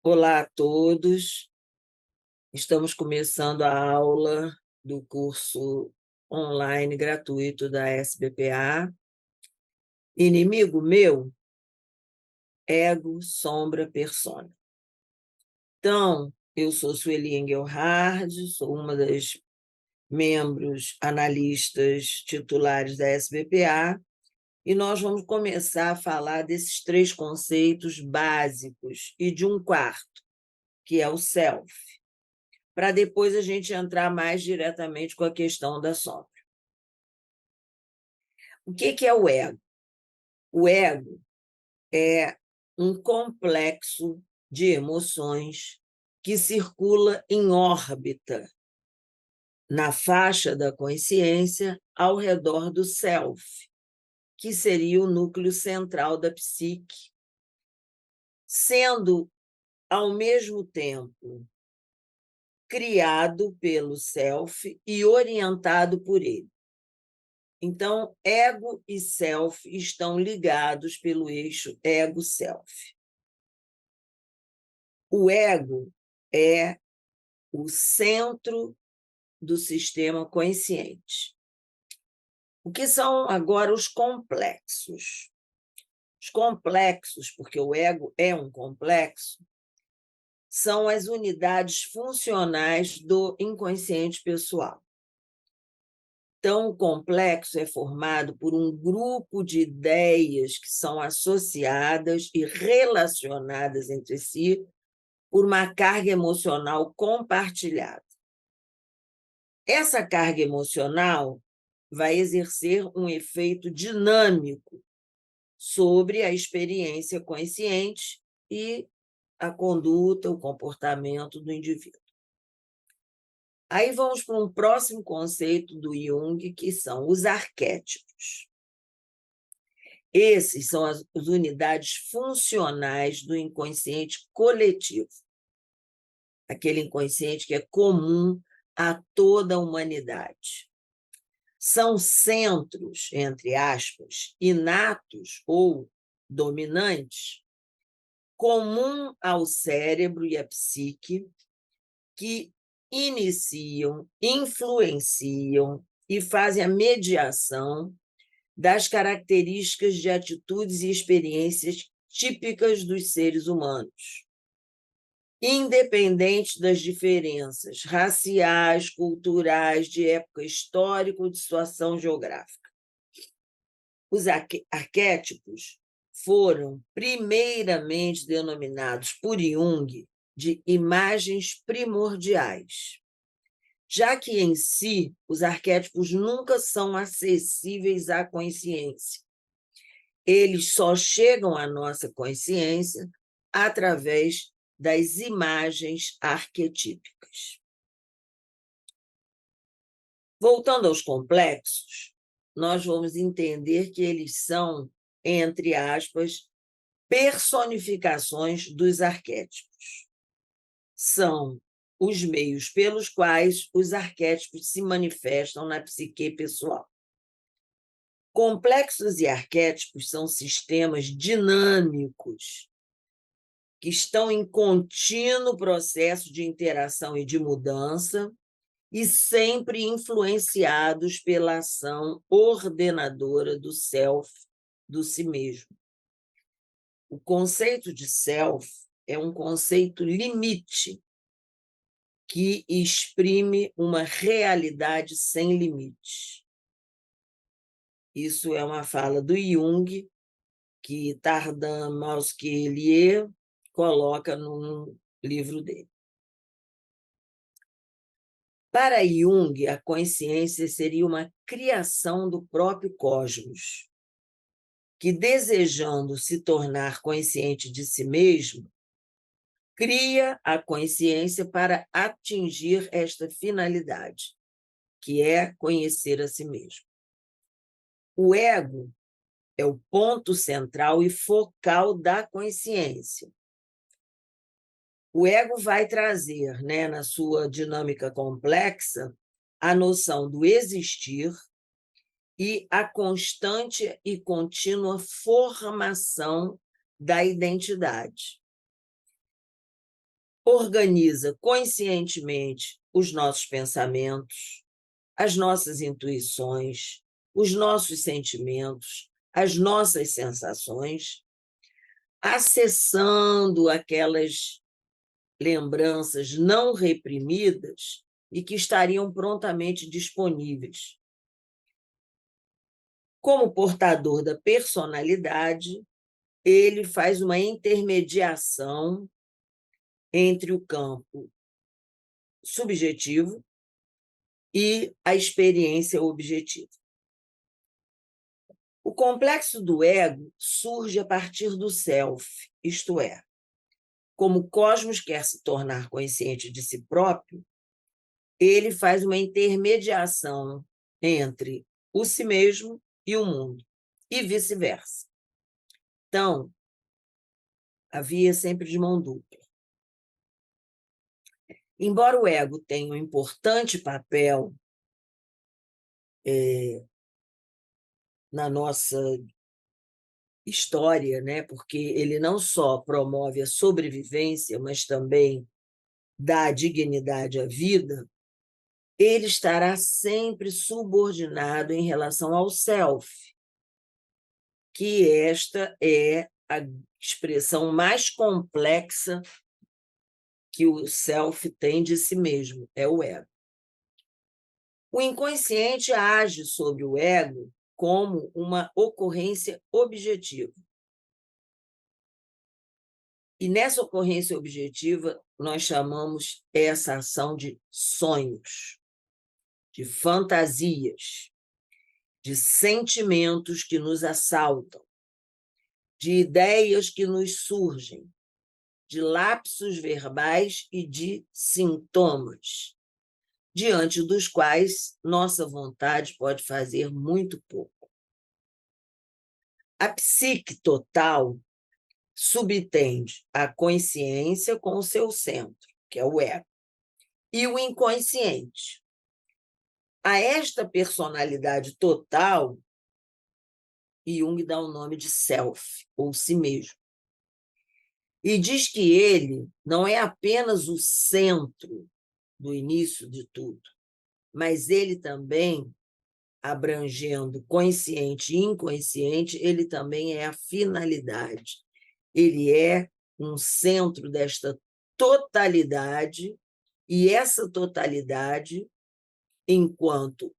Olá a todos, estamos começando a aula do curso online gratuito da SBPA. Inimigo meu, ego, sombra, persona. Então, eu sou Sueli Engelhard, sou uma das membros analistas titulares da SBPA, e nós vamos começar a falar desses três conceitos básicos e de um quarto, que é o self, para depois a gente entrar mais diretamente com a questão da sombra. O que é o ego? O ego é um complexo de emoções que circula em órbita na faixa da consciência ao redor do self, que seria o núcleo central da psique, sendo, ao mesmo tempo, criado pelo self e orientado por ele. Então, ego e self estão ligados pelo eixo ego-self. O ego é o centro do sistema consciente. O que são agora os complexos? Os complexos, porque o ego é um complexo, são as unidades funcionais do inconsciente pessoal. Então, o complexo é formado por um grupo de ideias que são associadas e relacionadas entre si por uma carga emocional compartilhada. Essa carga emocional vai exercer um efeito dinâmico sobre a experiência consciente e a conduta, o comportamento do indivíduo. Aí vamos para um próximo conceito do Jung, que são os arquétipos. Esses são as unidades funcionais do inconsciente coletivo, aquele inconsciente que é comum a toda a humanidade. São centros, entre aspas, inatos ou dominantes, comum ao cérebro e à psique, que iniciam, influenciam e fazem a mediação das características de atitudes e experiências típicas dos seres humanos, independente das diferenças raciais, culturais, de época histórica ou de situação geográfica. Os arquétipos foram primeiramente denominados por Jung de imagens primordiais, já que em si os arquétipos nunca são acessíveis à consciência. Eles só chegam à nossa consciência através das imagens arquetípicas. Voltando aos complexos, nós vamos entender que eles são, entre aspas, personificações dos arquétipos. São os meios pelos quais os arquétipos se manifestam na psique pessoal. Complexos e arquétipos são sistemas dinâmicos que estão em contínuo processo de interação e de mudança e sempre influenciados pela ação ordenadora do self, do si mesmo. O conceito de self é um conceito limite que exprime uma realidade sem limites. Isso é uma fala do Jung, que Tardan Mauskelier coloca num livro dele. Para Jung, a consciência seria uma criação do próprio cosmos, que, desejando se tornar consciente de si mesmo, cria a consciência para atingir esta finalidade, que é conhecer a si mesmo. O ego é o ponto central e focal da consciência. O ego vai trazer, na sua dinâmica complexa, a noção do existir e a constante e contínua formação da identidade. organiza conscientemente os nossos pensamentos, as nossas intuições, os nossos sentimentos, as nossas sensações, acessando aquelas lembranças não reprimidas e que estariam prontamente disponíveis. Como portador da personalidade, ele faz uma intermediação entre o campo subjetivo e a experiência objetiva. O complexo do ego surge a partir do self, isto é, como o cosmos quer se tornar consciente de si próprio, ele faz uma intermediação entre o si mesmo e o mundo, e vice-versa. Então, a via é sempre de mão dupla. Embora o ego tenha um importante papel na nossa história, né? Porque ele não só promove a sobrevivência, mas também dá dignidade à vida, ele estará sempre subordinado em relação ao self, que esta é a expressão mais complexa que o self tem de si mesmo, é o ego. O inconsciente age sobre o ego como uma ocorrência objetiva. E nessa ocorrência objetiva, nós chamamos essa ação de sonhos, de fantasias, de sentimentos que nos assaltam, de ideias que nos surgem, de lapsos verbais e de sintomas, diante dos quais nossa vontade pode fazer muito pouco. A psique total subtende a consciência com o seu centro, que é o ego, e o inconsciente. A esta personalidade total, Jung dá o nome de self, ou si mesmo. E diz que ele não é apenas o centro do início de tudo, mas ele também, abrangendo consciente e inconsciente, ele também é a finalidade. Ele é um centro desta totalidade, e essa totalidade, enquanto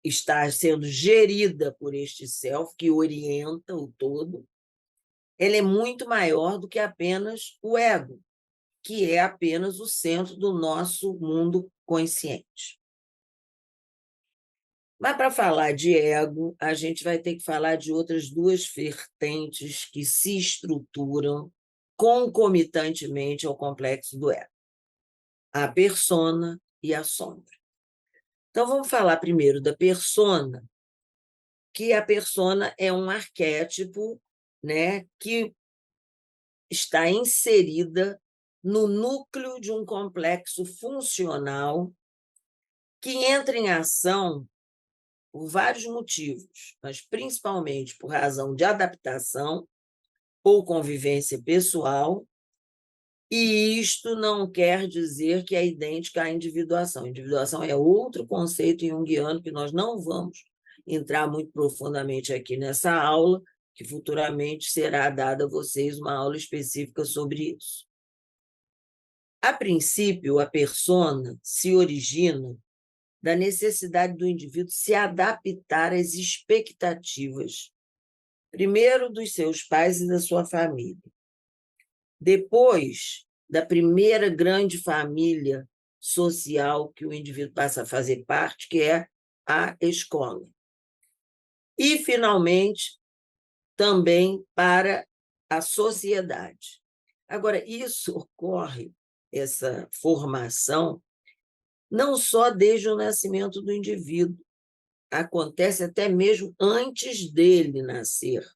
está sendo gerida por este self, que orienta o todo, ela é muito maior do que apenas o ego, que é apenas o centro do nosso mundo consciente. Mas, para falar de ego, a gente vai ter que falar de outras duas vertentes que se estruturam concomitantemente ao complexo do ego: a persona e a sombra. Então, vamos falar primeiro da persona, que a persona é um arquétipo, né, que está inserida no núcleo de um complexo funcional que entra em ação por vários motivos, mas principalmente por razão de adaptação ou convivência pessoal, e isto não quer dizer que é idêntica à individuação. Individuação é outro conceito junguiano que nós não vamos entrar muito profundamente aqui nessa aula, que futuramente será dada a vocês uma aula específica sobre isso. A princípio, a persona se origina da necessidade do indivíduo se adaptar às expectativas, primeiro dos seus pais e da sua família, depois da primeira grande família social que o indivíduo passa a fazer parte, que é a escola. E, finalmente, também para a sociedade. Agora, isso ocorre, essa formação, não só desde o nascimento do indivíduo, acontece até mesmo antes dele nascer,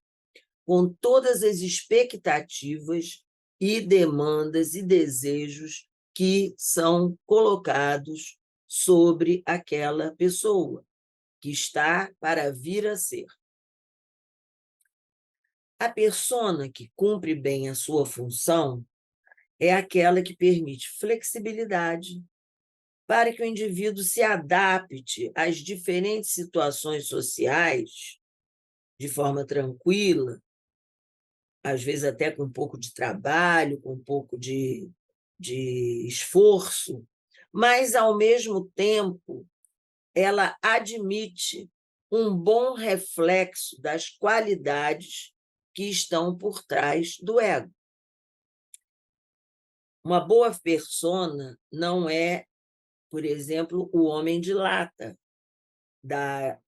com todas as expectativas e demandas e desejos que são colocados sobre aquela pessoa que está para vir a ser. A persona que cumpre bem a sua função é aquela que permite flexibilidade para que o indivíduo se adapte às diferentes situações sociais de forma tranquila, às vezes até com um pouco de trabalho, com um pouco de esforço, mas, ao mesmo tempo, ela admite um bom reflexo das qualidades que estão por trás do ego. Uma boa persona não é, por exemplo, o homem de lata da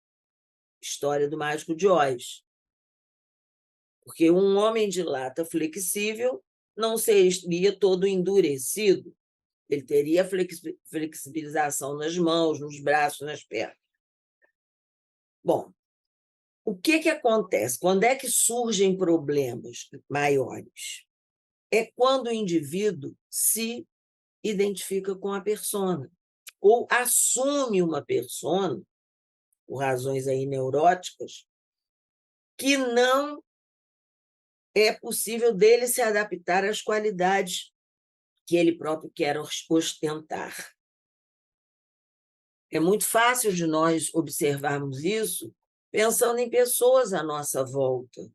história do Mágico de Oz, porque um homem de lata flexível não seria todo endurecido, ele teria flexibilização nas mãos, nos braços, nas pernas. Bom, o que acontece? Quando é que surgem problemas maiores? É quando o indivíduo se identifica com a persona, ou assume uma persona, por razões aí neuróticas, que não é possível dele se adaptar às qualidades que ele próprio quer ostentar. É muito fácil de nós observarmos isso pensando em pessoas à nossa volta,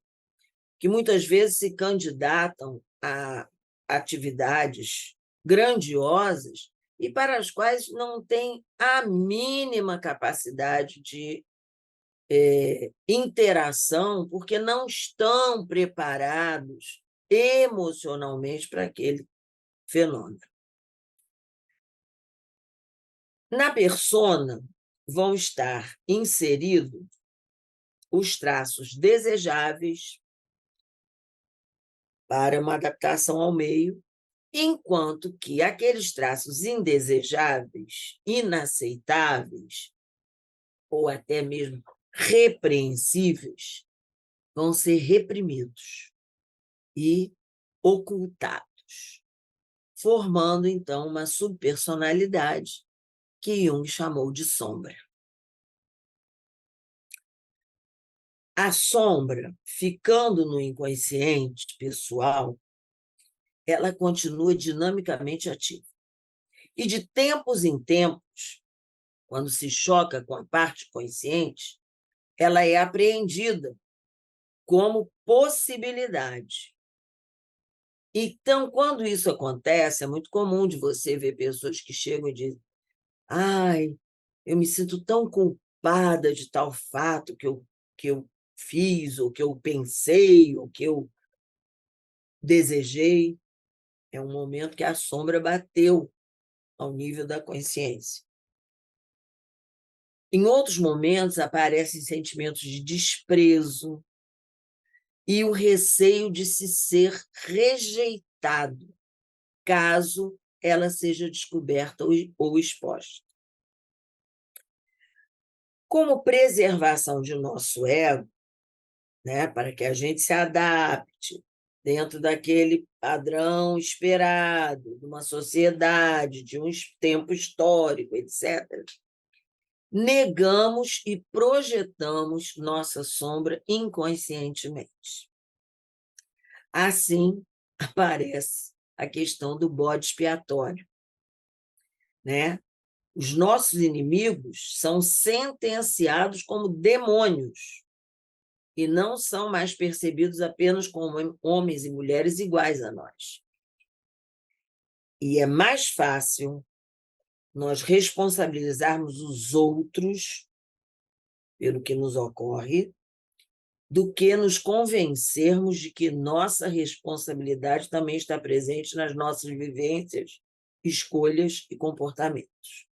que muitas vezes se candidatam a atividades grandiosas e para as quais não têm a mínima capacidade de interação, porque não estão preparados emocionalmente para aquele fenômeno. Na persona vão estar inseridos os traços desejáveis para uma adaptação ao meio, enquanto que aqueles traços indesejáveis, inaceitáveis, ou até mesmo repreensíveis, vão ser reprimidos e ocultados, formando, então, uma subpersonalidade que Jung chamou de sombra. A sombra, ficando no inconsciente pessoal, ela continua dinamicamente ativa. E de tempos em tempos, quando se choca com a parte consciente, ela é apreendida como possibilidade. Então, quando isso acontece, é muito comum de você ver pessoas que chegam e dizem: ai, eu me sinto tão culpada de tal fato que eu fiz, ou que eu pensei, ou que eu desejei. É um momento que a sombra bateu ao nível da consciência. Em outros momentos, aparecem sentimentos de desprezo e o receio de se ser rejeitado, caso ela seja descoberta ou exposta. Como preservação de nosso ego, né, para que a gente se adapte dentro daquele padrão esperado, de uma sociedade, de um tempo histórico, etc., negamos e projetamos nossa sombra inconscientemente. Assim, aparece a questão do bode expiatório, né? Os nossos inimigos são sentenciados como demônios e não são mais percebidos apenas como homens e mulheres iguais a nós. E é mais fácil nós responsabilizarmos os outros pelo que nos ocorre do que nos convencermos de que nossa responsabilidade também está presente nas nossas vivências, escolhas e comportamentos.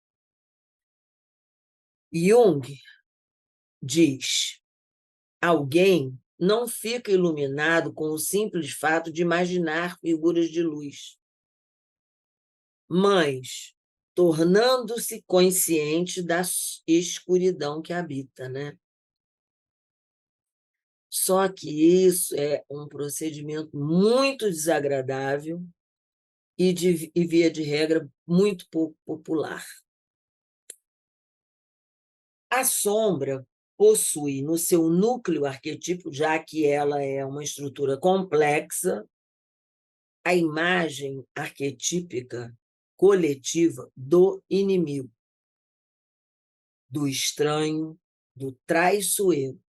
Jung diz: alguém não fica iluminado com o simples fato de imaginar figuras de luz, mas tornando-se consciente da escuridão que habita, né? Só que isso é um procedimento muito desagradável e, via de regra, muito pouco popular. A sombra possui no seu núcleo arquetípico, já que ela é uma estrutura complexa, a imagem arquetípica coletiva do inimigo, do estranho, do traiçoeiro.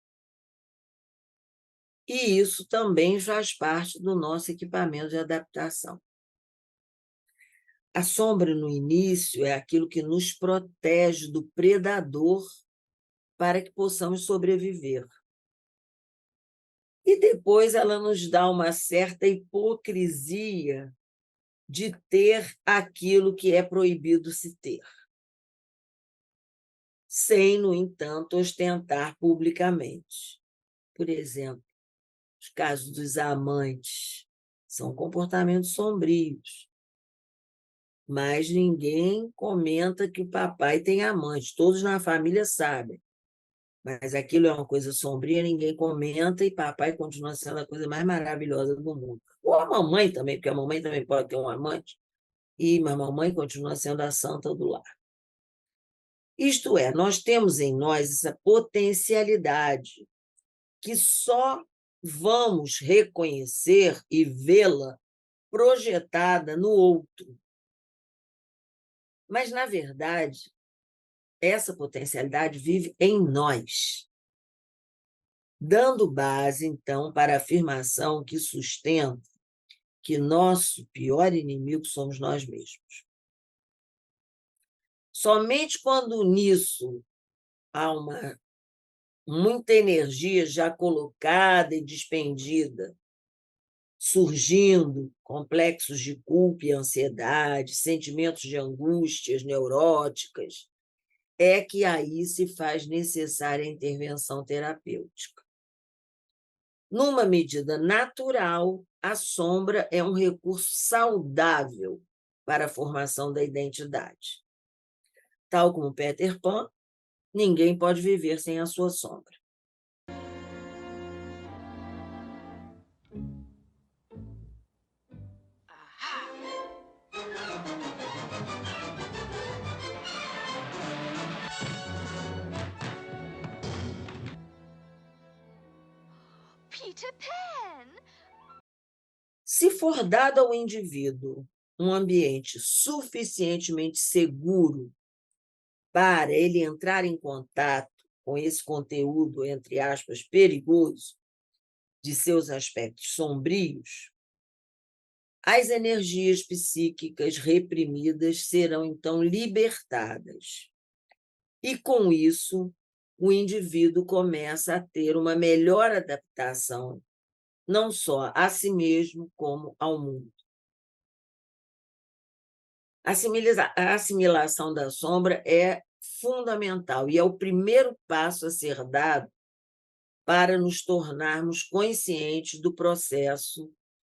E isso também faz parte do nosso equipamento de adaptação. A sombra, no início, é aquilo que nos protege do predador para que possamos sobreviver. E depois ela nos dá uma certa hipocrisia de ter aquilo que é proibido se ter, sem, no entanto, ostentar publicamente. Por exemplo, os casos dos amantes são comportamentos sombrios, mas ninguém comenta que o papai tem amante. Todos na família sabem, mas aquilo é uma coisa sombria, ninguém comenta e papai continua sendo a coisa mais maravilhosa do mundo. Ou a mamãe também, porque a mamãe também pode ter um amante, mas a mamãe continua sendo a santa do lar. Isto é, nós temos em nós essa potencialidade que só vamos reconhecer e vê-la projetada no outro. Mas, na verdade, essa potencialidade vive em nós, dando base, então, para a afirmação que sustenta que nosso pior inimigo somos nós mesmos. Somente quando nisso há muita energia já colocada e despendida, surgindo complexos de culpa e ansiedade, sentimentos de angústias neuróticas, é que aí se faz necessária a intervenção terapêutica. Numa medida natural, a sombra é um recurso saudável para a formação da identidade. Tal como Peter Pan, ninguém pode viver sem a sua sombra. Peter Pan! Se for dado ao indivíduo um ambiente suficientemente seguro para ele entrar em contato com esse conteúdo, entre aspas, perigoso, de seus aspectos sombrios, as energias psíquicas reprimidas serão, então, libertadas. E, com isso, o indivíduo começa a ter uma melhor adaptação, não só a si mesmo, como ao mundo. A assimilação da sombra é fundamental e é o primeiro passo a ser dado para nos tornarmos conscientes do processo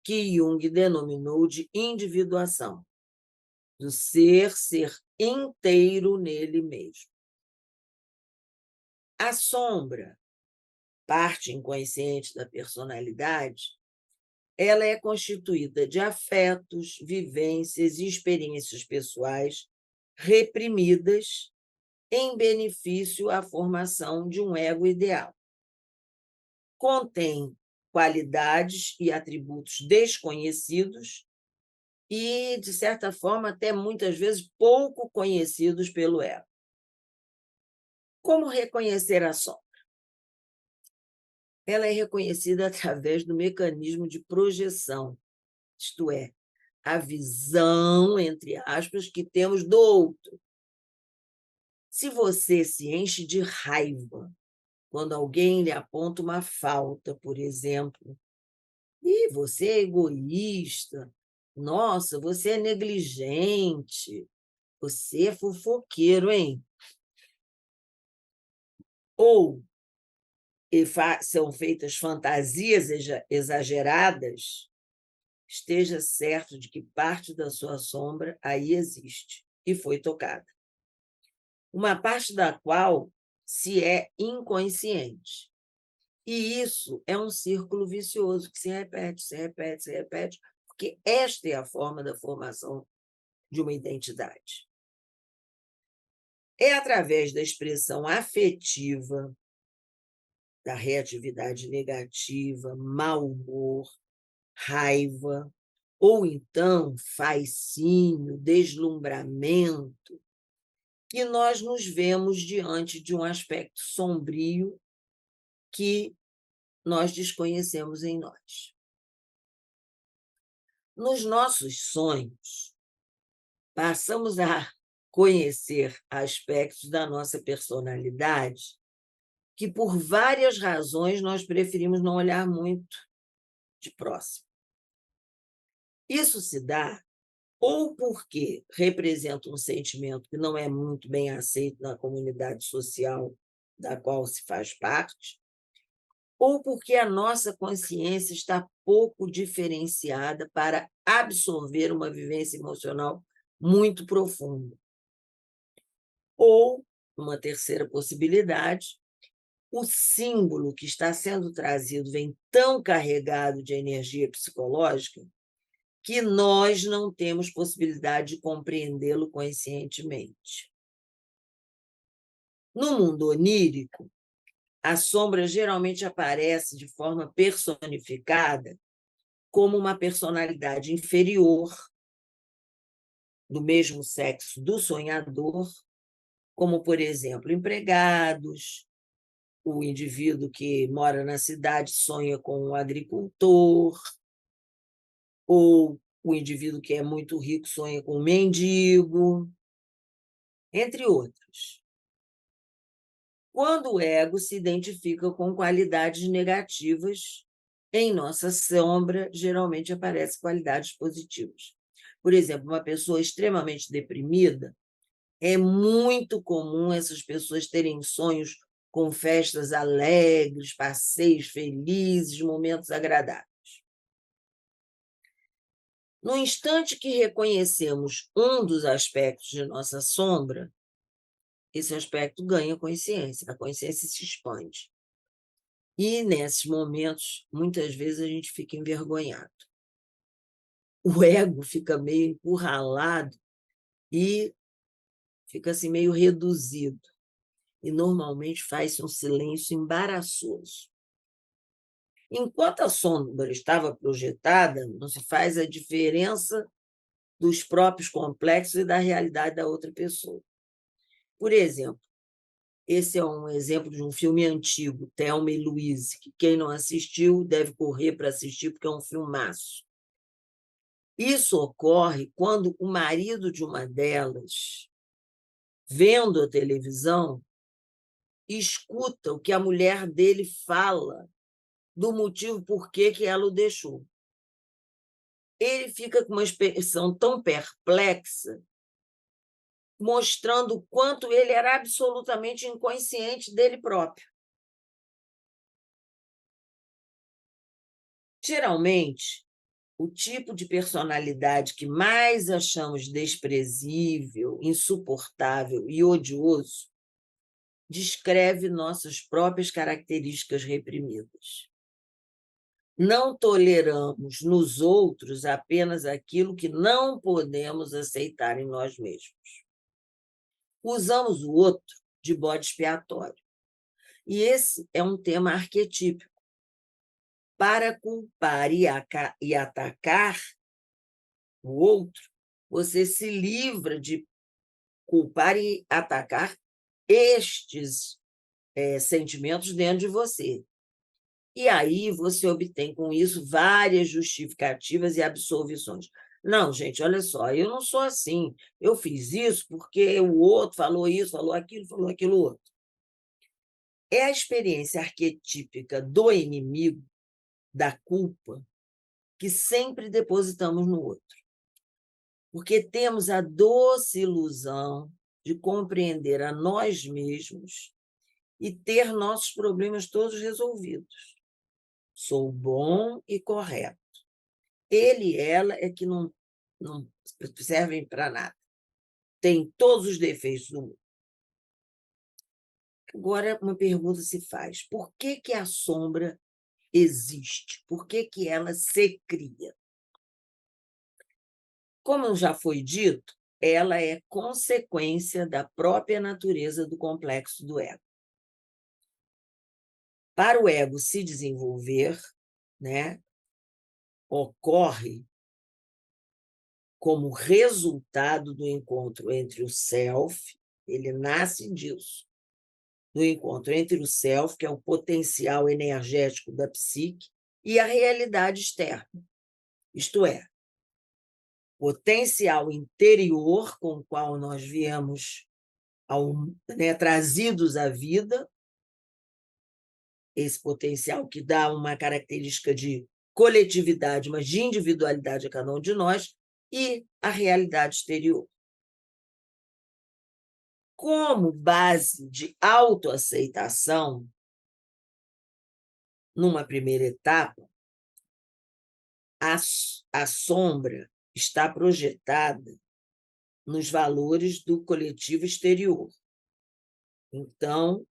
que Jung denominou de individuação, do ser inteiro nele mesmo. A sombra, parte inconsciente da personalidade, ela é constituída de afetos, vivências e experiências pessoais reprimidas em benefício à formação de um ego ideal. Contém qualidades e atributos desconhecidos e, de certa forma, até muitas vezes pouco conhecidos pelo ego. Como reconhecer a sombra? Ela é reconhecida através do mecanismo de projeção, isto é, a visão, entre aspas, que temos do outro. Se você se enche de raiva quando alguém lhe aponta uma falta, por exemplo, e você é egoísta, nossa, você é negligente, você é fofoqueiro, hein? Ou são feitas fantasias exageradas, esteja certo de que parte da sua sombra aí existe e foi tocada. Uma parte da qual se é inconsciente. E isso é um círculo vicioso que se repete, se repete, se repete, porque esta é a forma da formação de uma identidade. É através da expressão afetiva, da reatividade negativa, mau humor, raiva, ou então fascínio, deslumbramento, que nós nos vemos diante de um aspecto sombrio que nós desconhecemos em nós. Nos nossos sonhos, passamos a conhecer aspectos da nossa personalidade que, por várias razões, nós preferimos não olhar muito de próximo. Isso se dá ou porque representa um sentimento que não é muito bem aceito na comunidade social da qual se faz parte, ou porque a nossa consciência está pouco diferenciada para absorver uma vivência emocional muito profunda. Ou, uma terceira possibilidade, o símbolo que está sendo trazido vem tão carregado de energia psicológica que nós não temos possibilidade de compreendê-lo conscientemente. No mundo onírico, a sombra geralmente aparece de forma personificada como uma personalidade inferior do mesmo sexo do sonhador, como, por exemplo, empregados, o indivíduo que mora na cidade sonha com um agricultor, ou o indivíduo que é muito rico sonha com um mendigo, entre outros. Quando o ego se identifica com qualidades negativas, em nossa sombra, geralmente aparecem qualidades positivas. Por exemplo, uma pessoa extremamente deprimida, é muito comum essas pessoas terem sonhos com festas alegres, passeios felizes, momentos agradáveis. No instante que reconhecemos um dos aspectos de nossa sombra, esse aspecto ganha consciência, a consciência se expande. E, nesses momentos, muitas vezes a gente fica envergonhado. O ego fica meio encurralado e fica assim meio reduzido. E, normalmente, faz-se um silêncio embaraçoso. Enquanto a sombra estava projetada, não se faz a diferença dos próprios complexos e da realidade da outra pessoa. Por exemplo, esse é um exemplo de um filme antigo, Thelma e Louise, que quem não assistiu deve correr para assistir, porque é um filmaço. Isso ocorre quando o marido de uma delas, vendo a televisão, escuta o que a mulher dele fala do motivo por que ela o deixou. Ele fica com uma expressão tão perplexa, mostrando o quanto ele era absolutamente inconsciente dele próprio. Geralmente, o tipo de personalidade que mais achamos desprezível, insuportável e odioso descreve nossas próprias características reprimidas. Não toleramos nos outros apenas aquilo que não podemos aceitar em nós mesmos. Usamos o outro de bode expiatório. E esse é um tema arquetípico. Para culpar e atacar o outro, você se livra de culpar e atacar estes sentimentos dentro de você. E aí você obtém com isso várias justificativas e absolvições. Não, gente, olha só, eu não sou assim. Eu fiz isso porque o outro falou isso, falou aquilo outro. É a experiência arquetípica do inimigo, da culpa, que sempre depositamos no outro. Porque temos a doce ilusão de compreender a nós mesmos e ter nossos problemas todos resolvidos. Sou bom e correto. Ele e ela é que não servem para nada. Tem todos os defeitos do mundo. Agora, uma pergunta se faz: por que a sombra existe? Por que ela se cria? Como já foi dito, ela é consequência da própria natureza do complexo do ego. Para o ego se desenvolver, né, ocorre como resultado do encontro entre o self, ele nasce disso, do encontro entre o self, que é o potencial energético da psique, e a realidade externa, isto é, potencial interior com o qual nós viemos trazidos à vida, esse potencial que dá uma característica de coletividade, mas de individualidade a cada um de nós, e a realidade exterior. Como base de autoaceitação, numa primeira etapa, a sombra está projetada nos valores do coletivo exterior. Então,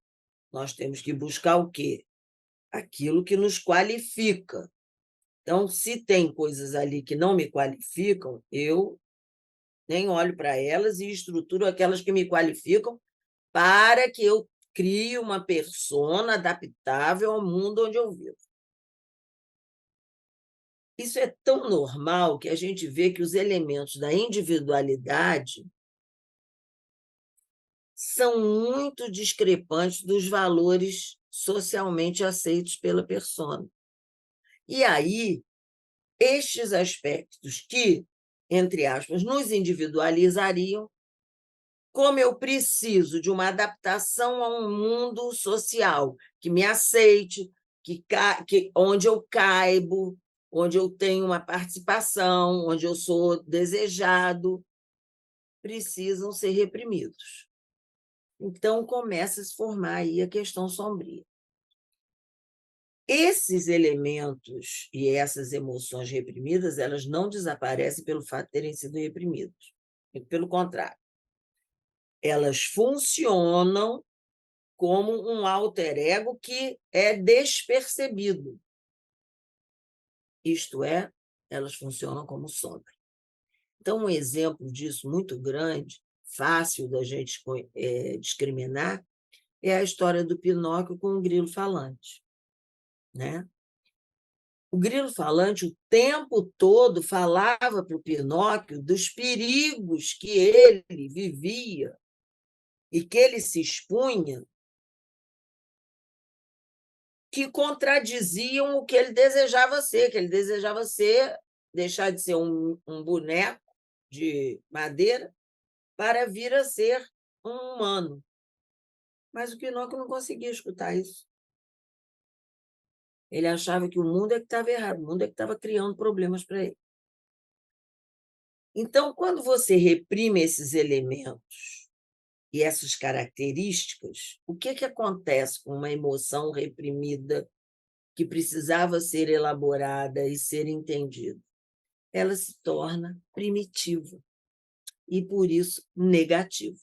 nós temos que buscar o quê? Aquilo que nos qualifica. Então, se tem coisas ali que não me qualificam, eu nem olho para elas e estruturo aquelas que me qualificam para que eu crie uma persona adaptável ao mundo onde eu vivo. Isso é tão normal que a gente vê que os elementos da individualidade são muito discrepantes dos valores socialmente aceitos pela persona. E aí, estes aspectos que, entre aspas, nos individualizariam, como eu preciso de uma adaptação a um mundo social que me aceite, onde eu caibo, onde eu tenho uma participação, onde eu sou desejado, precisam ser reprimidos. Então, começa a se formar aí a questão sombria. Esses elementos e essas emoções reprimidas, elas não desaparecem pelo fato de terem sido reprimidos. Pelo contrário, elas funcionam como um alter ego que é despercebido. Isto é, elas funcionam como sombra. Então, um exemplo disso muito grande, fácil da gente discriminar, é a história do Pinóquio com o grilo falante, né? O grilo falante, o tempo todo, falava para o Pinóquio dos perigos que ele vivia e que ele se expunha, que contradiziam o que ele desejava ser, deixar de ser um boneco de madeira para vir a ser um humano. Mas o Pinóquio não conseguia escutar isso. Ele achava que o mundo é que estava errado, o mundo é que estava criando problemas para ele. Então, quando você reprime esses elementos e essas características, o que acontece com uma emoção reprimida que precisava ser elaborada e ser entendida? Ela se torna primitiva e, por isso, negativa.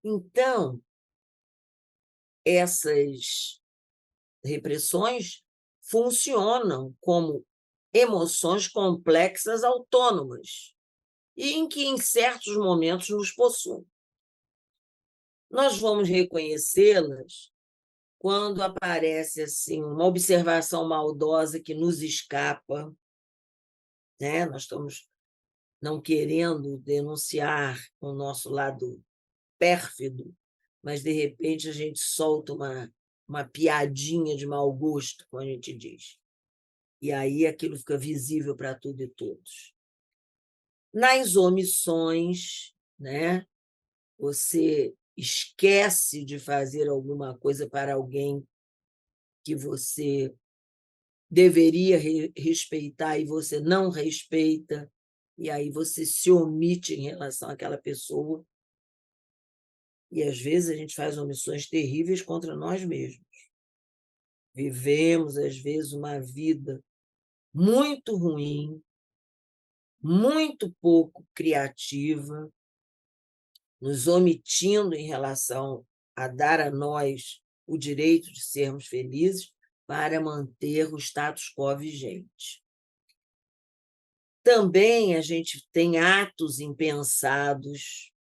Então, essas repressões funcionam como emoções complexas autônomas e em que, em certos momentos, nos possuem. Nós vamos reconhecê-las quando aparece assim uma observação maldosa que nos escapa, né? Nós estamos não querendo denunciar o nosso lado pérfido, mas, de repente, a gente solta uma piadinha de mau gosto, como a gente diz. E aí aquilo fica visível para tudo e todos. Nas omissões, né? Você esquece de fazer alguma coisa para alguém que você deveria respeitar e você não respeita, e aí você se omite em relação àquela pessoa. E, às vezes, a gente faz omissões terríveis contra nós mesmos. Vivemos, às vezes, uma vida muito ruim, muito pouco criativa, nos omitindo em relação a dar a nós o direito de sermos felizes para manter o status quo vigente. Também a gente tem atos impensados,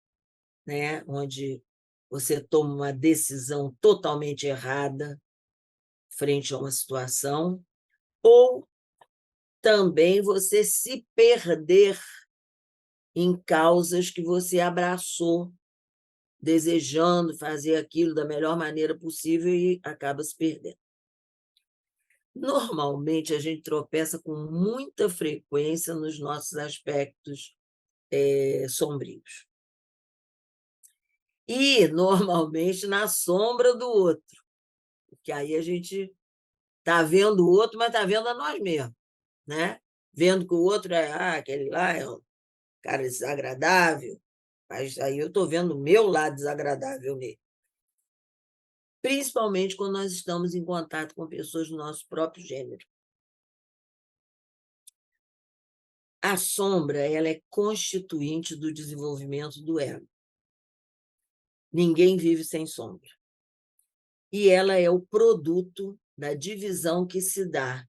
né, onde você toma uma decisão totalmente errada frente a uma situação, ou também você se perder em causas que você abraçou, desejando fazer aquilo da melhor maneira possível e acaba se perdendo. Normalmente, a gente tropeça com muita frequência nos nossos aspectos sombrios. E, normalmente, na sombra do outro, porque aí a gente está vendo o outro, mas está vendo a nós mesmos, né? Vendo que o outro aquele lá é um cara desagradável, mas aí eu estou vendo o meu lado desagradável nele. Principalmente quando nós estamos em contato com pessoas do nosso próprio gênero. A sombra, ela é constituinte do desenvolvimento do ego. Ninguém vive sem sombra. E ela é o produto da divisão que se dá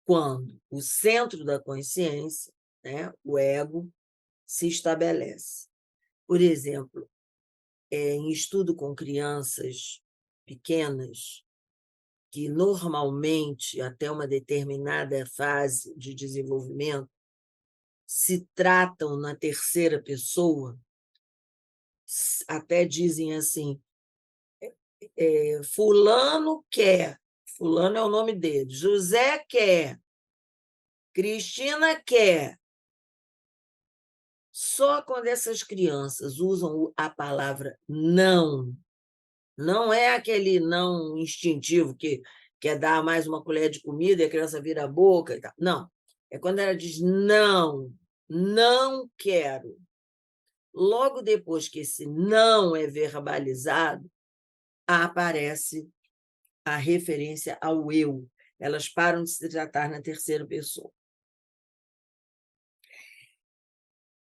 quando o centro da consciência, né, o ego, se estabelece. Por exemplo, em estudo com crianças pequenas, que normalmente, até uma determinada fase de desenvolvimento, se tratam na terceira pessoa, até dizem assim, fulano quer, fulano é o nome dele, José quer, Cristina quer. Só quando essas crianças usam a palavra não, não é aquele não instintivo que quer dar mais uma colher de comida e a criança vira a boca e tal. Não, é quando ela diz não, não quero. Logo depois que esse não é verbalizado, aparece a referência ao eu. Elas param de se tratar na terceira pessoa.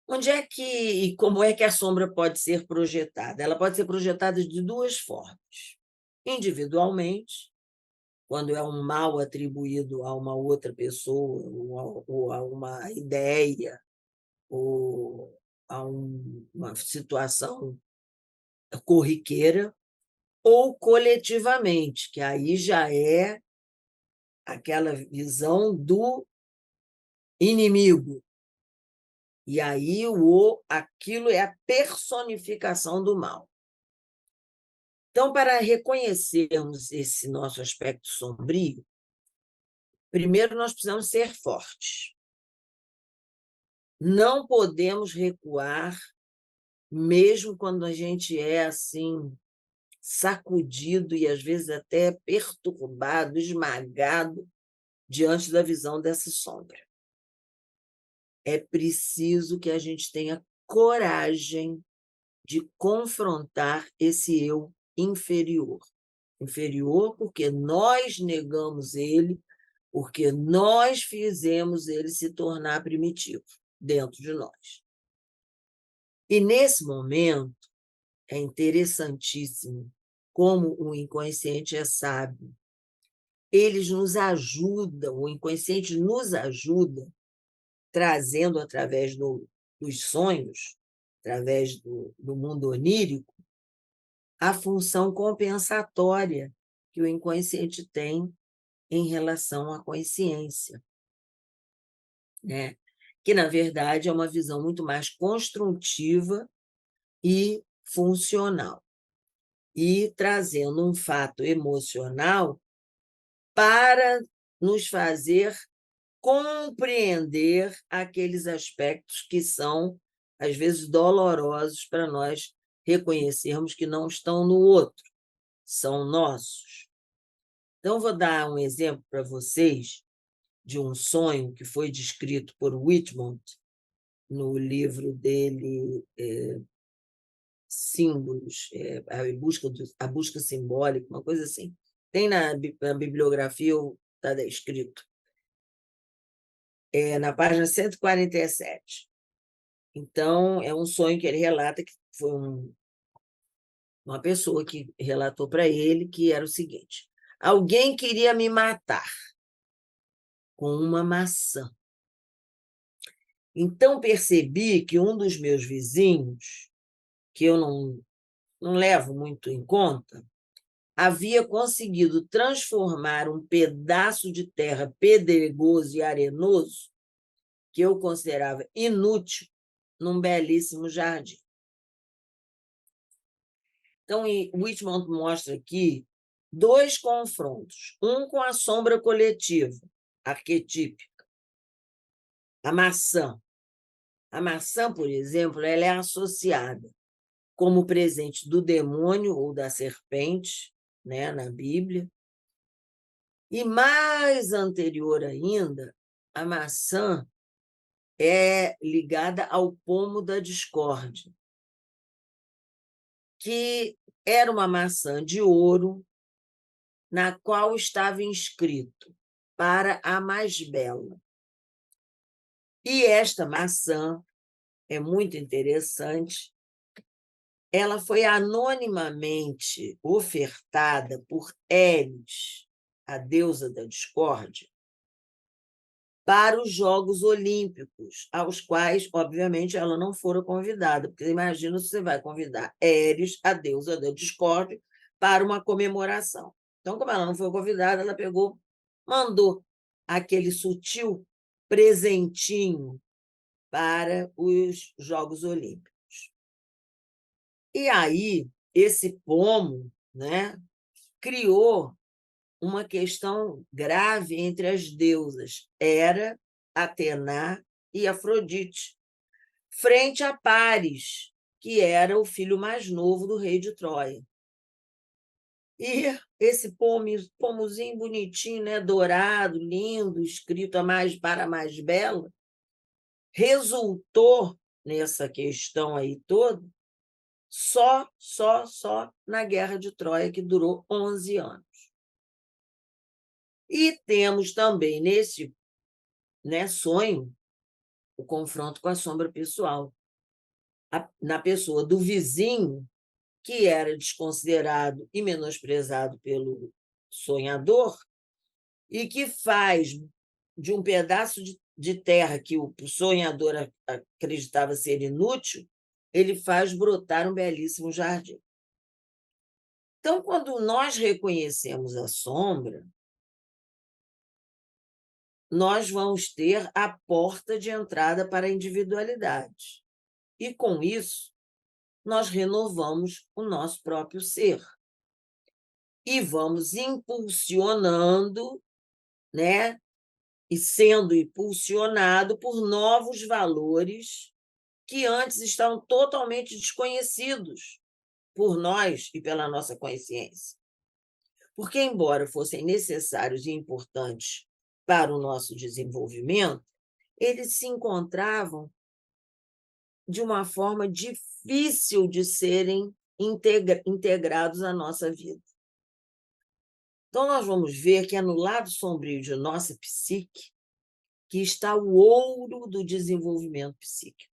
Onde é que e como é que a sombra pode ser projetada? Ela pode ser projetada de duas formas. Individualmente, quando é um mal atribuído a uma outra pessoa, ou a uma ideia, ou a uma situação corriqueira, ou coletivamente, que aí já é aquela visão do inimigo. E aí aquilo é a personificação do mal. Então, para reconhecermos esse nosso aspecto sombrio, primeiro nós precisamos ser fortes. Não podemos recuar, mesmo quando a gente é assim, sacudido e às vezes até perturbado, esmagado diante da visão dessa sombra. É preciso que a gente tenha coragem de confrontar esse eu inferior. Inferior porque nós negamos ele, porque nós fizemos ele se tornar primitivo dentro de nós. E, nesse momento, é interessantíssimo como o inconsciente é sábio. Eles nos ajudam, o inconsciente nos ajuda, trazendo através dos sonhos, através do mundo onírico, a função compensatória que o inconsciente tem em relação à consciência, né? Que, na verdade, é uma visão muito mais construtiva e funcional, e trazendo um fato emocional para nos fazer compreender aqueles aspectos que são, às vezes, dolorosos para nós reconhecermos que não estão no outro, são nossos. Então, vou dar um exemplo para vocês de um sonho que foi descrito por Whitmont no livro dele, Símbolos, a busca simbólica, uma coisa assim. Tem na bibliografia, está escrito, na página 147. Então, é um sonho que ele relata, que foi uma pessoa que relatou para ele, que era o seguinte: alguém queria me matar com uma maçã. Então, percebi que um dos meus vizinhos, que eu não levo muito em conta, havia conseguido transformar um pedaço de terra pedregoso e arenoso, que eu considerava inútil, num belíssimo jardim. Então, Whitman mostra aqui 2 confrontos, um com a sombra coletiva, arquetípica, a maçã. A maçã, por exemplo, ela é associada como presente do demônio ou da serpente, né, na Bíblia. E mais anterior ainda, a maçã é ligada ao pomo da discórdia, que era uma maçã de ouro na qual estava inscrito para a mais bela. E esta maçã é muito interessante. Ela foi anonimamente ofertada por Eris, a deusa da discórdia, para os Jogos Olímpicos, aos quais, obviamente, ela não fora convidada, porque imagina se você vai convidar Eris, a deusa da discórdia, para uma comemoração. Então, como ela não foi convidada, ela pegou, mandou aquele sutil presentinho para os Jogos Olímpicos. E aí, esse pomo, né, criou uma questão grave entre as deusas, Hera, Atena e Afrodite, frente a Paris, que era o filho mais novo do rei de Troia. E esse pomozinho bonitinho, né, dourado, lindo, escrito para a mais bela, resultou nessa questão aí toda só na Guerra de Troia, que durou 11 anos. E temos também nesse, né, sonho o confronto com a sombra pessoal, na pessoa do vizinho, que era desconsiderado e menosprezado pelo sonhador, e que faz de um pedaço de terra que o sonhador acreditava ser inútil, ele faz brotar um belíssimo jardim. Então, quando nós reconhecemos a sombra, nós vamos ter a porta de entrada para a individualidade. E, com isso, nós renovamos o nosso próprio ser. E vamos impulsionando, né? E sendo impulsionado por novos valores que antes estavam totalmente desconhecidos por nós e pela nossa consciência. Porque, embora fossem necessários e importantes para o nosso desenvolvimento, eles se encontravam de uma forma difícil de serem integrados à nossa vida. Então, nós vamos ver que é no lado sombrio de nossa psique que está o ouro do desenvolvimento psíquico.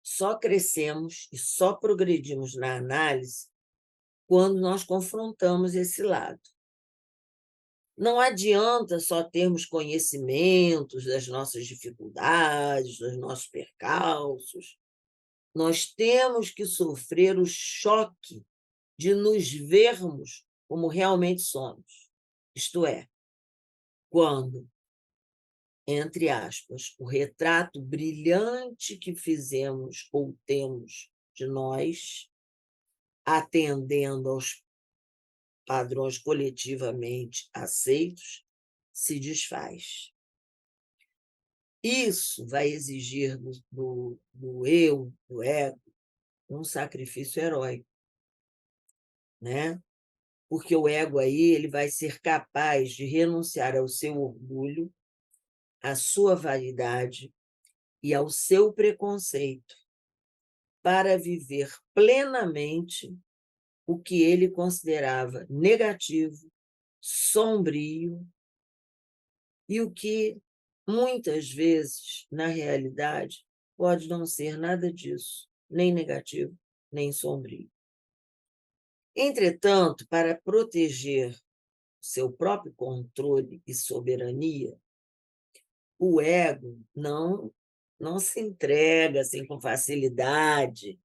Só crescemos e só progredimos na análise quando nós confrontamos esse lado. Não adianta só termos conhecimentos das nossas dificuldades, dos nossos percalços. Nós temos que sofrer o choque de nos vermos como realmente somos. Isto é, quando, entre aspas, o retrato brilhante que fizemos ou temos de nós, atendendo aos padrões coletivamente aceitos, se desfaz. Isso vai exigir do eu, do ego, um sacrifício heróico, né? Porque o ego aí ele vai ser capaz de renunciar ao seu orgulho, à sua vaidade e ao seu preconceito para viver plenamente o que ele considerava negativo, sombrio e o que, muitas vezes, na realidade, pode não ser nada disso, nem negativo, nem sombrio. Entretanto, para proteger seu próprio controle e soberania, o ego não se entrega assim com facilidade,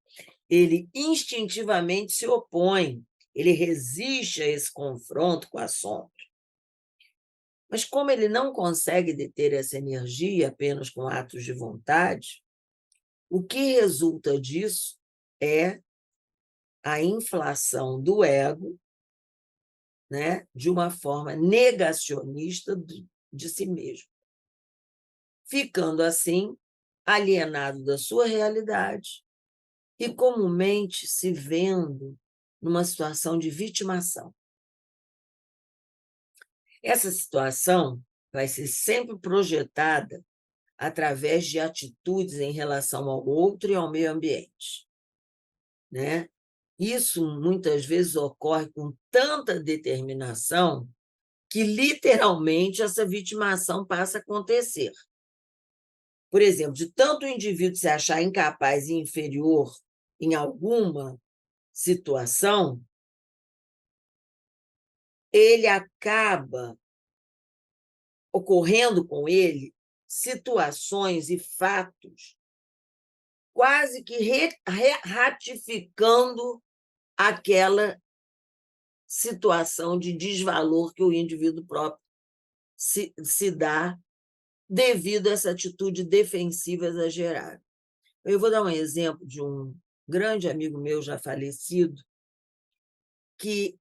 ele instintivamente se opõe, ele resiste a esse confronto com a sombra. Mas como ele não consegue deter essa energia apenas com atos de vontade, O que resulta disso é a inflação do ego, né, de uma forma negacionista de si mesmo, ficando assim alienado da sua realidade e comumente se vendo numa situação de vitimação. Essa situação vai ser sempre projetada através de atitudes em relação ao outro e ao meio ambiente, né? Isso muitas vezes ocorre com tanta determinação que literalmente essa vitimação passa a acontecer. Por exemplo, de tanto o indivíduo se achar incapaz e inferior em alguma situação, ele acaba ocorrendo com ele situações e fatos quase que ratificando aquela situação de desvalor que o indivíduo próprio se dá devido a essa atitude defensiva exagerada. Eu vou dar um exemplo de um grande amigo meu já falecido, que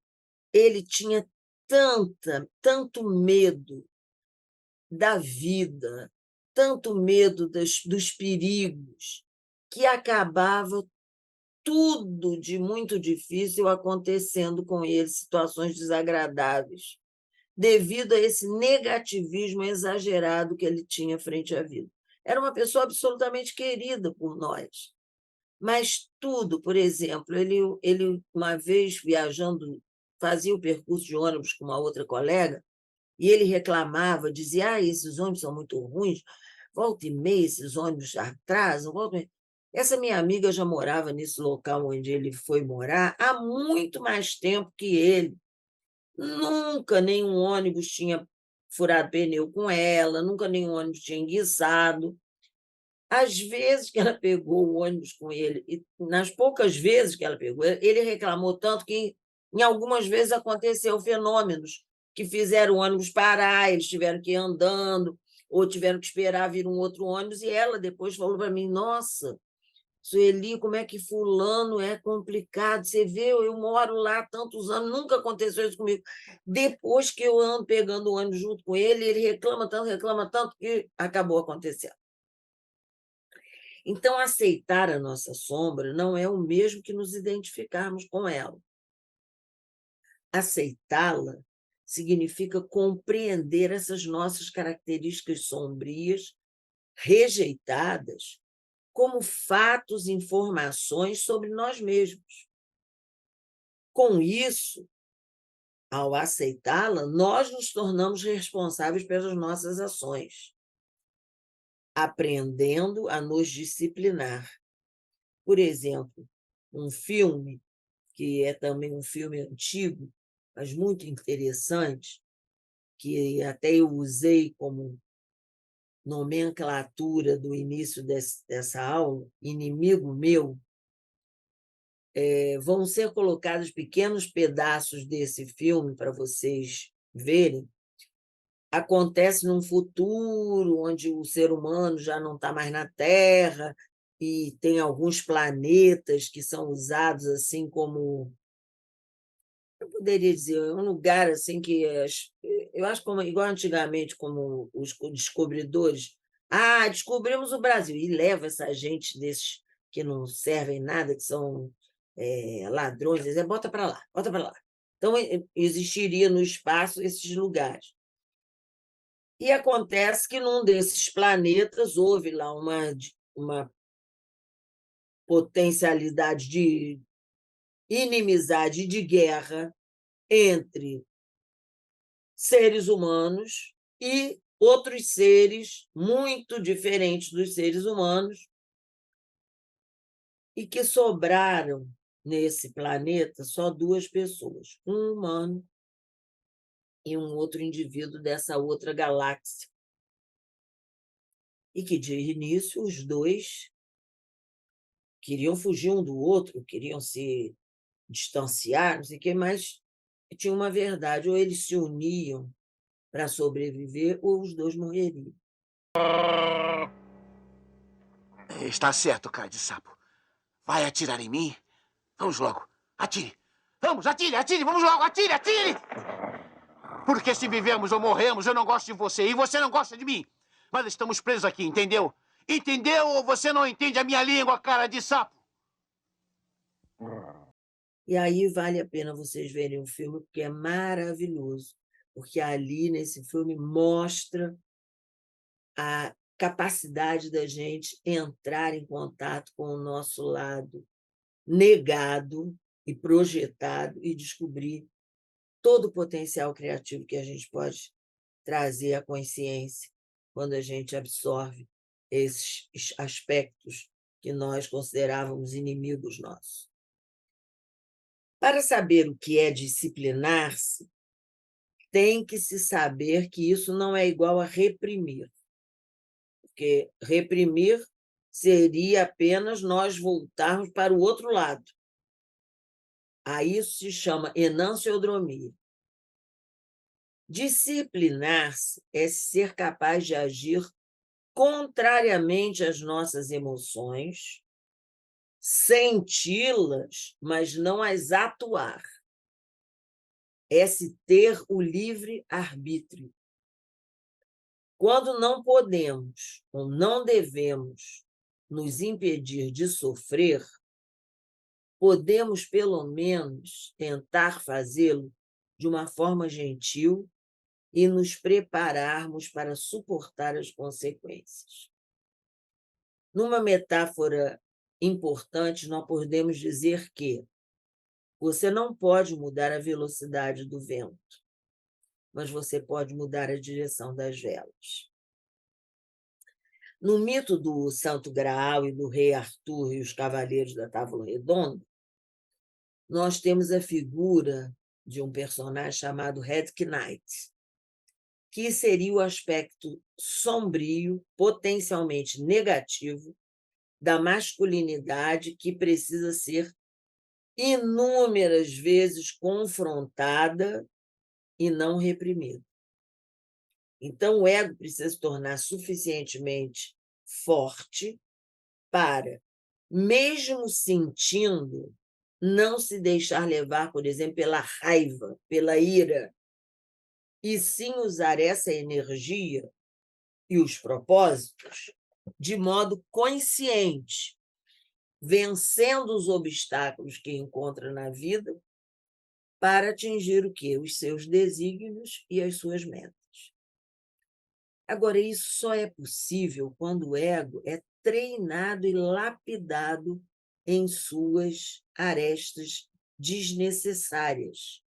ele tinha tanto medo da vida, tanto medo dos perigos, que acabava tudo de muito difícil acontecendo com ele, situações desagradáveis, devido a esse negativismo exagerado que ele tinha frente à vida. Era uma pessoa absolutamente querida por nós, mas tudo, por exemplo, ele uma vez viajando, fazia o percurso de ônibus com uma outra colega, e ele reclamava, dizia: esses ônibus são muito ruins, volta e meia esses ônibus atrasam, volta e meia. Essa minha amiga já morava nesse local onde ele foi morar há muito mais tempo que ele. Nunca nenhum ônibus tinha furado pneu com ela, nunca nenhum ônibus tinha enguiçado. Às vezes que ela pegou o ônibus com ele, e nas poucas vezes que ela pegou, ele reclamou tanto que, em algumas vezes, aconteceu fenômenos que fizeram o ônibus parar, eles tiveram que ir andando, ou tiveram que esperar vir um outro ônibus, e ela depois falou para mim: nossa, Sueli, como é que fulano é complicado, você vê, eu moro lá há tantos anos, nunca aconteceu isso comigo. Depois que eu ando pegando o ônibus junto com ele reclama tanto, que acabou acontecendo. Então, aceitar a nossa sombra não é o mesmo que nos identificarmos com ela. Aceitá-la significa compreender essas nossas características sombrias, rejeitadas, como fatos e informações sobre nós mesmos. Com isso, ao aceitá-la, nós nos tornamos responsáveis pelas nossas ações, aprendendo a nos disciplinar. Por exemplo, um filme que é também um filme antigo, mas muito interessante, que até eu usei como nomenclatura do início dessa aula, Inimigo Meu. Vão ser colocados pequenos pedaços desse filme para vocês verem. Acontece num futuro onde o ser humano já não está mais na Terra e tem alguns planetas que são usados assim como, eu poderia dizer, um lugar assim que eu acho como igual antigamente, como os descobridores. Descobrimos o Brasil, e leva essa gente desses que não servem nada, que são ladrões, dizem, bota para lá, bota para lá. Então, existiria no espaço esses lugares. E acontece que num desses planetas houve lá uma potencialidade de inimizade, de guerra entre seres humanos e outros seres muito diferentes dos seres humanos, e que sobraram nesse planeta só duas pessoas, um humano e um outro indivíduo dessa outra galáxia. E que, de início, os dois queriam fugir um do outro, queriam se distanciar, não sei o quê, mas tinha uma verdade: ou eles se uniam para sobreviver, ou os dois morreriam. Está certo, cara de sapo. Vai atirar em mim? Vamos logo. Atire. Vamos, atire, atire. Vamos logo, atire, atire. Porque se vivemos ou morremos, eu não gosto de você e você não gosta de mim. Mas estamos presos aqui, entendeu? Entendeu ou você não entende a minha língua, cara de sapo? E aí vale a pena vocês verem o filme, porque é maravilhoso. Porque ali, nesse filme, mostra a capacidade da gente entrar em contato com o nosso lado negado e projetado e descobrir todo o potencial criativo que a gente pode trazer à consciência quando a gente absorve esses aspectos que nós considerávamos inimigos nossos. Para saber o que é disciplinar-se, tem que se saber que isso não é igual a reprimir, porque reprimir seria apenas nós voltarmos para o outro lado. Aí isso se chama enansiodromia. Disciplinar-se é ser capaz de agir contrariamente às nossas emoções, senti-las, mas não as atuar. É se ter o livre-arbítrio. Quando não podemos ou não devemos nos impedir de sofrer, podemos, pelo menos, tentar fazê-lo de uma forma gentil e nos prepararmos para suportar as consequências. Numa metáfora importante, nós podemos dizer que você não pode mudar a velocidade do vento, mas você pode mudar a direção das velas. No mito do Santo Graal e do rei Arthur e os cavaleiros da Távola Redonda, nós temos a figura de um personagem chamado Red Knight, que seria o aspecto sombrio, potencialmente negativo, da masculinidade que precisa ser inúmeras vezes confrontada e não reprimida. Então, o ego precisa se tornar suficientemente forte para, mesmo sentindo, não se deixar levar, por exemplo, pela raiva, pela ira, e sim usar essa energia e os propósitos de modo consciente, vencendo os obstáculos que encontra na vida para atingir o quê? Os seus desígnios e as suas metas. Agora, isso só é possível quando o ego é treinado e lapidado em suas arestas desnecessárias,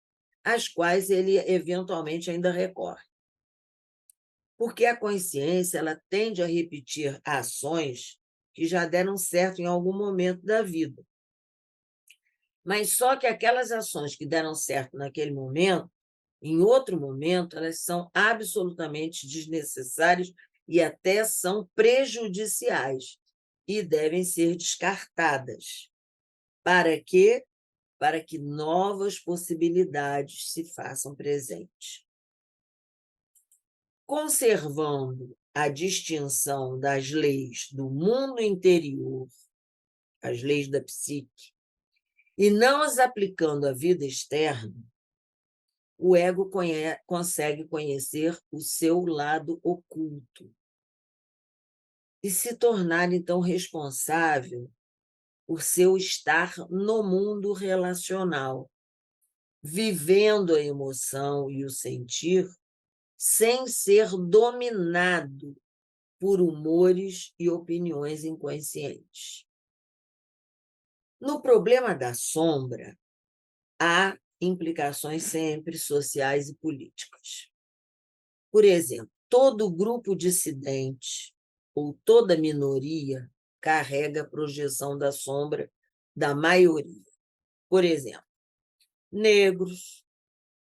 às quais ele eventualmente ainda recorre. Porque a consciência ela tende a repetir ações que já deram certo em algum momento da vida. Mas só que aquelas ações que deram certo naquele momento, em outro momento, elas são absolutamente desnecessárias e até são prejudiciais e devem ser descartadas. Para quê? Para que novas possibilidades se façam presentes. Conservando a distinção das leis do mundo interior, as leis da psique, e não as aplicando à vida externa, o ego consegue conhecer o seu lado oculto e se tornar, então, responsável por seu estar no mundo relacional, vivendo a emoção e o sentir sem ser dominado por humores e opiniões inconscientes. No problema da sombra, há implicações sempre sociais e políticas. Por exemplo, todo grupo dissidente ou toda minoria carrega a projeção da sombra da maioria. Por exemplo, negros,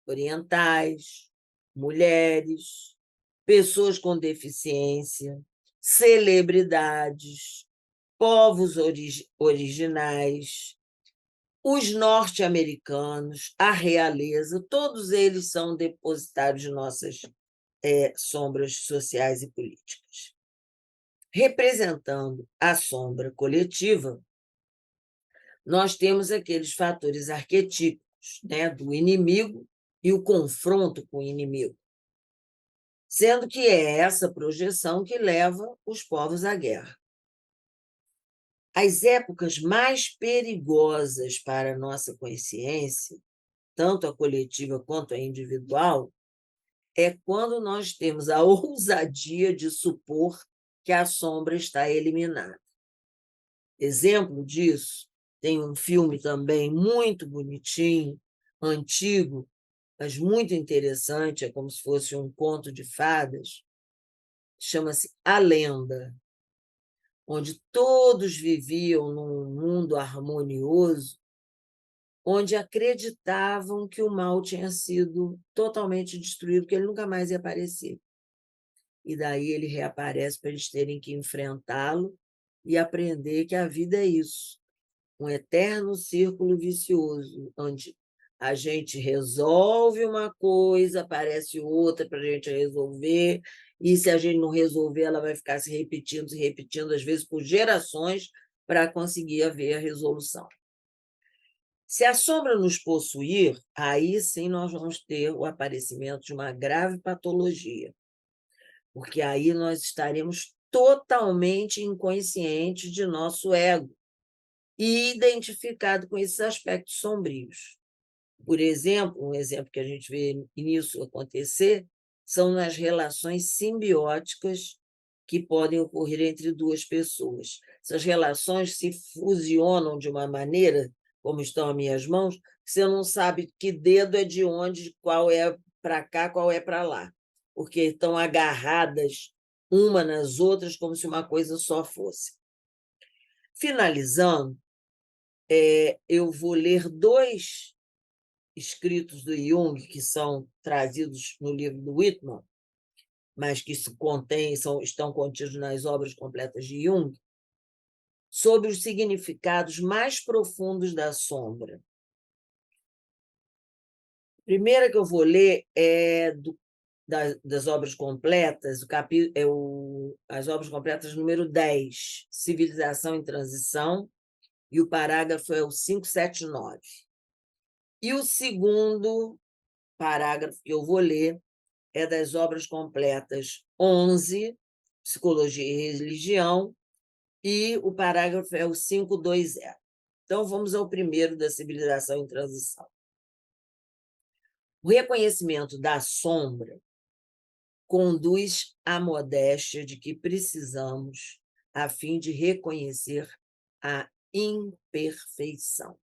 orientais, mulheres, pessoas com deficiência, celebridades, povos originais, os norte-americanos, a realeza, todos eles são depositários de nossas sombras sociais e políticas. Representando a sombra coletiva, nós temos aqueles fatores arquetípicos, né, do inimigo e o confronto com o inimigo, sendo que é essa projeção que leva os povos à guerra. As épocas mais perigosas para a nossa consciência, tanto a coletiva quanto a individual, é quando nós temos a ousadia de supor que a sombra está eliminada. Exemplo disso, tem um filme também muito bonitinho, antigo, mas muito interessante, é como se fosse um conto de fadas, chama-se A Lenda, onde todos viviam num mundo harmonioso, onde acreditavam que o mal tinha sido totalmente destruído, que ele nunca mais ia aparecer. E daí ele reaparece para eles terem que enfrentá-lo e aprender que a vida é isso, um eterno círculo vicioso, onde a gente resolve uma coisa, aparece outra para a gente resolver, e se a gente não resolver, ela vai ficar se repetindo, às vezes por gerações, para conseguir haver a resolução. Se a sombra nos possuir, aí sim nós vamos ter o aparecimento de uma grave patologia, porque aí nós estaremos totalmente inconscientes de nosso ego e identificado com esses aspectos sombrios. Por exemplo, um exemplo que a gente vê nisso acontecer são nas relações simbióticas que podem ocorrer entre duas pessoas. Essas relações se fusionam de uma maneira, como estão as minhas mãos, que você não sabe que dedo é de onde, qual é para cá, qual é para lá, porque estão agarradas uma nas outras como se uma coisa só fosse. Finalizando, eu vou ler 2 escritos do Jung, que são trazidos no livro do Whitman, mas que estão contidos nas obras completas de Jung, sobre os significados mais profundos da sombra. A primeira que eu vou ler é das obras completas, as obras completas número 10, Civilização em Transição, e o parágrafo é o 579. E o segundo parágrafo que eu vou ler é das obras completas 11, Psicologia e Religião, e o parágrafo é o 520. Então, vamos ao primeiro da Civilização em Transição. O reconhecimento da sombra conduz à modéstia de que precisamos a fim de reconhecer a imperfeição.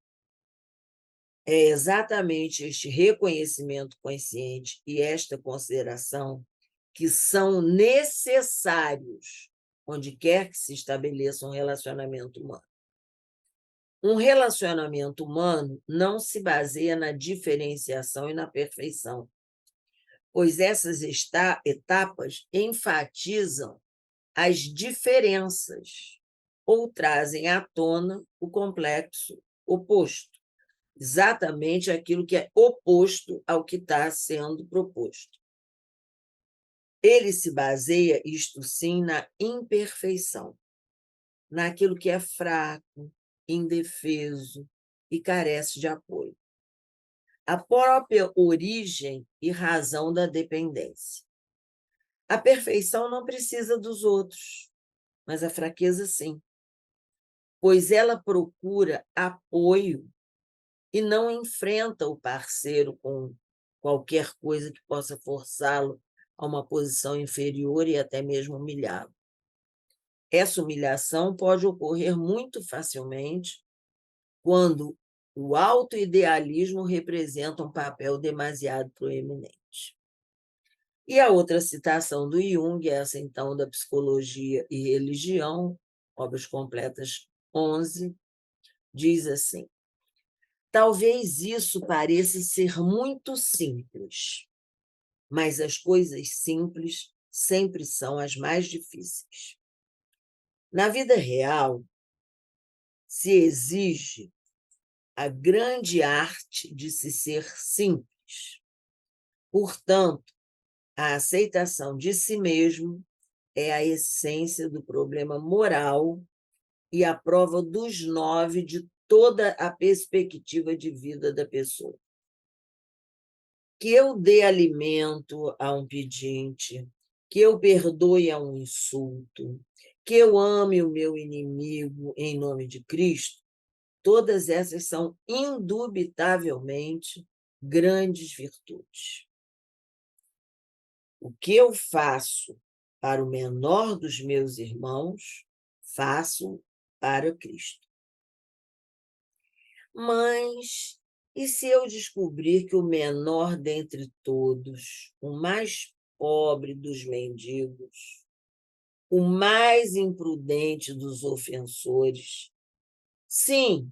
É exatamente este reconhecimento consciente e esta consideração que são necessários onde quer que se estabeleça um relacionamento humano. Um relacionamento humano não se baseia na diferenciação e na perfeição, pois essas etapas enfatizam as diferenças ou trazem à tona o complexo oposto, exatamente aquilo que é oposto ao que está sendo proposto. Ele se baseia, isto sim, na imperfeição, naquilo que é fraco, indefeso e carece de apoio. A própria origem e razão da dependência. A perfeição não precisa dos outros, mas a fraqueza sim, pois ela procura apoio e não enfrenta o parceiro com qualquer coisa que possa forçá-lo a uma posição inferior e até mesmo humilhá-lo. Essa humilhação pode ocorrer muito facilmente quando o autoidealismo representa um papel demasiado proeminente. E a outra citação do Jung, essa então da Psicologia e Religião, obras completas 11, diz assim: talvez isso pareça ser muito simples, mas as coisas simples sempre são as mais difíceis. Na vida real, se exige a grande arte de se ser simples. Portanto, a aceitação de si mesmo é a essência do problema moral e a prova dos 9 de toda a perspectiva de vida da pessoa. Que eu dê alimento a um pedinte, que eu perdoe a um insulto, que eu ame o meu inimigo em nome de Cristo, todas essas são indubitavelmente grandes virtudes. O que eu faço para o menor dos meus irmãos, faço para Cristo. Mas e se eu descobrir que o menor dentre todos, o mais pobre dos mendigos, o mais imprudente dos ofensores, sim,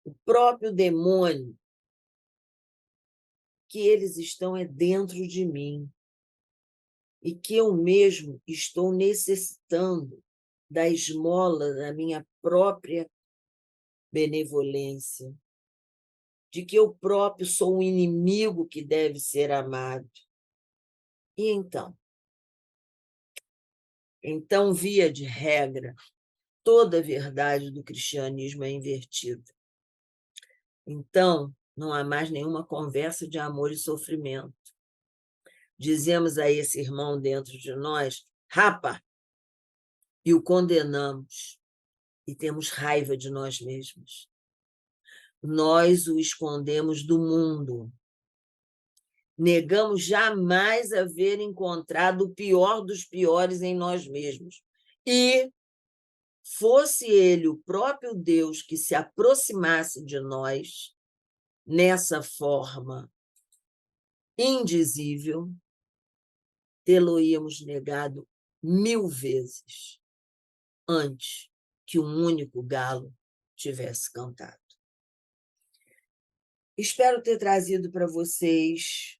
o próprio demônio, que eles estão dentro de mim e que eu mesmo estou necessitando da esmola da minha própria benevolência, de que eu próprio sou um inimigo que deve ser amado. E então, via de regra, toda a verdade do cristianismo é invertida. Então, não há mais nenhuma conversa de amor e sofrimento. Dizemos a esse irmão dentro de nós, rapa, e o condenamos, e temos raiva de nós mesmos. Nós o escondemos do mundo. Negamos jamais haver encontrado o pior dos piores em nós mesmos. E fosse ele o próprio Deus que se aproximasse de nós nessa forma indizível, tê-lo-íamos negado 1000 vezes antes que um único galo tivesse cantado. Espero ter trazido para vocês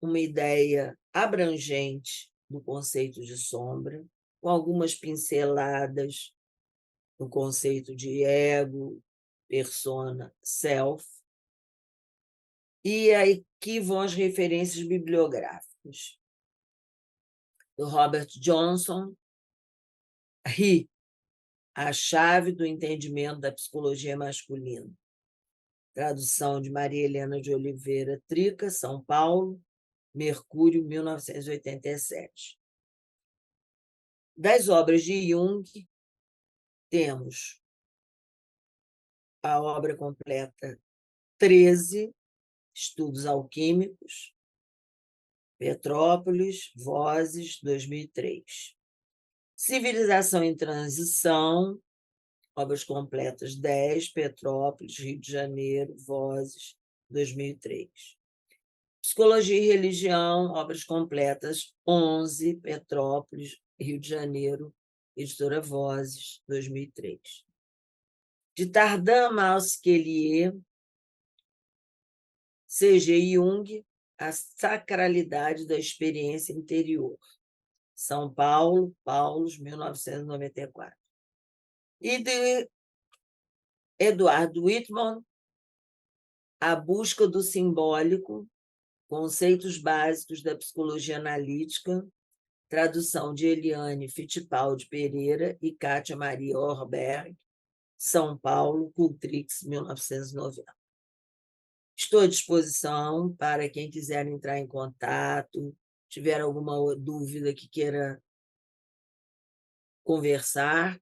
uma ideia abrangente do conceito de sombra, com algumas pinceladas no conceito de ego, persona, self. E aqui vão as referências bibliográficas. Do Robert Johnson, He, a chave do entendimento da psicologia masculina. Tradução de Maria Helena de Oliveira Trica, São Paulo, Mercúrio, 1987. Das obras de Jung, temos a obra completa 13, Estudos Alquímicos, Petrópolis, Vozes, 2003. Civilização em Transição, obras completas 10, Petrópolis, Rio de Janeiro, Vozes, 2003. Psicologia e Religião, obras completas 11, Petrópolis, Rio de Janeiro, editora Vozes, 2003. De Tardam Mauskelier, C.G. Jung, A Sacralidade da Experiência Interior. São Paulo, Paulos, 1994. E de Eduardo Whitman, A Busca do Simbólico, Conceitos Básicos da Psicologia Analítica, tradução de Eliane Fittipaldi Pereira e Kátia Maria Orberg, São Paulo, Cultrix, 1990. Estou à disposição para quem quiser entrar em contato, tiver alguma dúvida que queira conversar,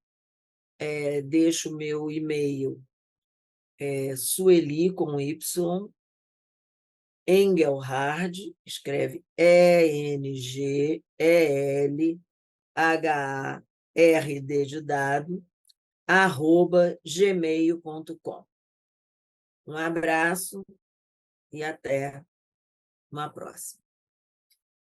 deixo o meu e-mail, Sueli, com Y, Engelhard, escreve ENGELHARD de dado, @gmail.com. Um abraço e até uma próxima.